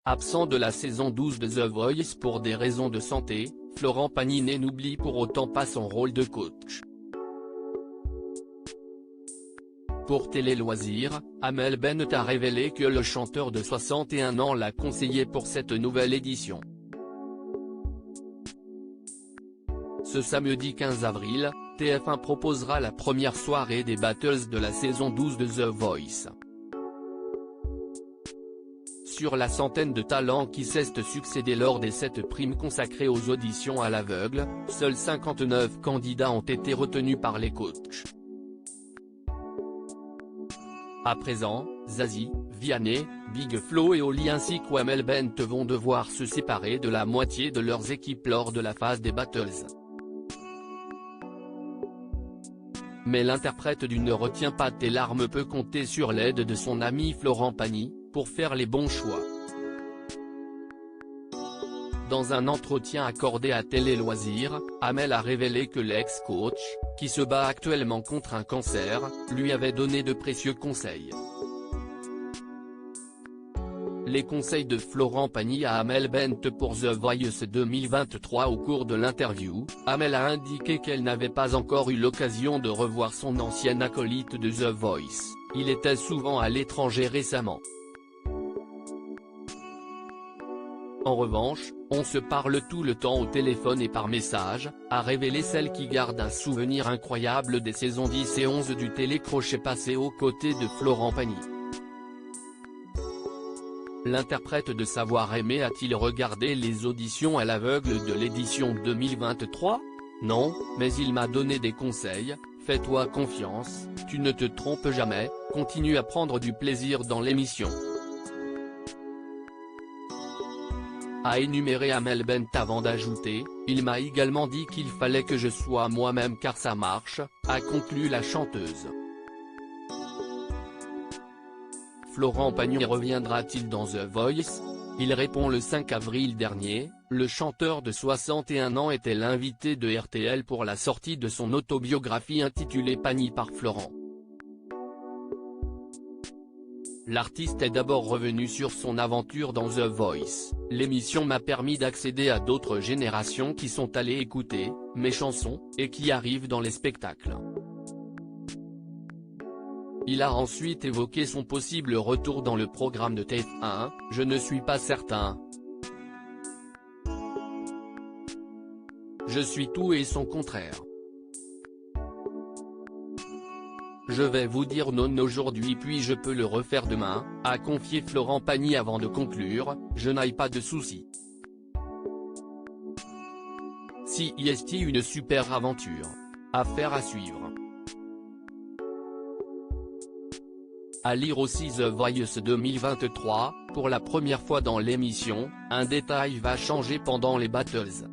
Absent de la saison 12 de The Voice pour des raisons de santé, Florent Pagny n'oublie pour autant pas son rôle de coach. Pour Télé Loisirs, Amel Bent a révélé que le chanteur de 61 ans l'a conseillé pour cette nouvelle édition. Ce samedi 15 avril, TF1 proposera la première soirée des Battles de la saison 12 de The Voice. Sur la centaine de talents qui s'est succédé lors des 7 primes consacrées aux auditions à l'aveugle, seuls 59 candidats ont été retenus par les coachs. À présent, Zazie, Vianney, Big Flo et Oli ainsi qu'Amel Bent vont devoir se séparer de la moitié de leurs équipes lors de la phase des Battles. Mais l'interprète du Ne retient pas tes larmes peut compter sur l'aide de son ami Florent Pagny, pour faire les bons choix. Dans un entretien accordé à Télé Loisirs, Amel a révélé que l'ex-coach, qui se bat actuellement contre un cancer, lui avait donné de précieux conseils. Les conseils de Florent Pagny à Amel Bent pour The Voice 2023. Au cours de l'interview, Amel a indiqué qu'elle n'avait pas encore eu l'occasion de revoir son ancien acolyte de The Voice, il était souvent à l'étranger récemment. En revanche, on se parle tout le temps au téléphone et par message, a révélé celle qui garde un souvenir incroyable des saisons 10 et 11 du télécrochet passé aux côtés de Florent Pagny. L'interprète de Savoir-Aimer a-t-il regardé les auditions à l'aveugle de l'édition 2023 ? Non, mais il m'a donné des conseils, fais-toi confiance, tu ne te trompes jamais, continue à prendre du plaisir dans l'émission. A énuméré Amel Bent avant d'ajouter, il m'a également dit qu'il fallait que je sois moi-même car ça marche, a conclu la chanteuse. Florent Pagny reviendra-t-il dans The Voice ? Il répond le 5 avril dernier, le chanteur de 61 ans était l'invité de RTL pour la sortie de son autobiographie intitulée Pagny par Florent. L'artiste est d'abord revenu sur son aventure dans The Voice. L'émission m'a permis d'accéder à d'autres générations qui sont allées écouter mes chansons, et qui arrivent dans les spectacles. Il a ensuite évoqué son possible retour dans le programme de TF1, je ne suis pas certain. Je suis tout et son contraire. Je vais vous dire non aujourd'hui puis je peux le refaire demain, a confié Florent Pagny avant de conclure, je n'ai pas de soucis. Si est une super aventure. Affaire à suivre. À lire aussi The Voice 2023, pour la première fois dans l'émission, un détail va changer pendant les Battles.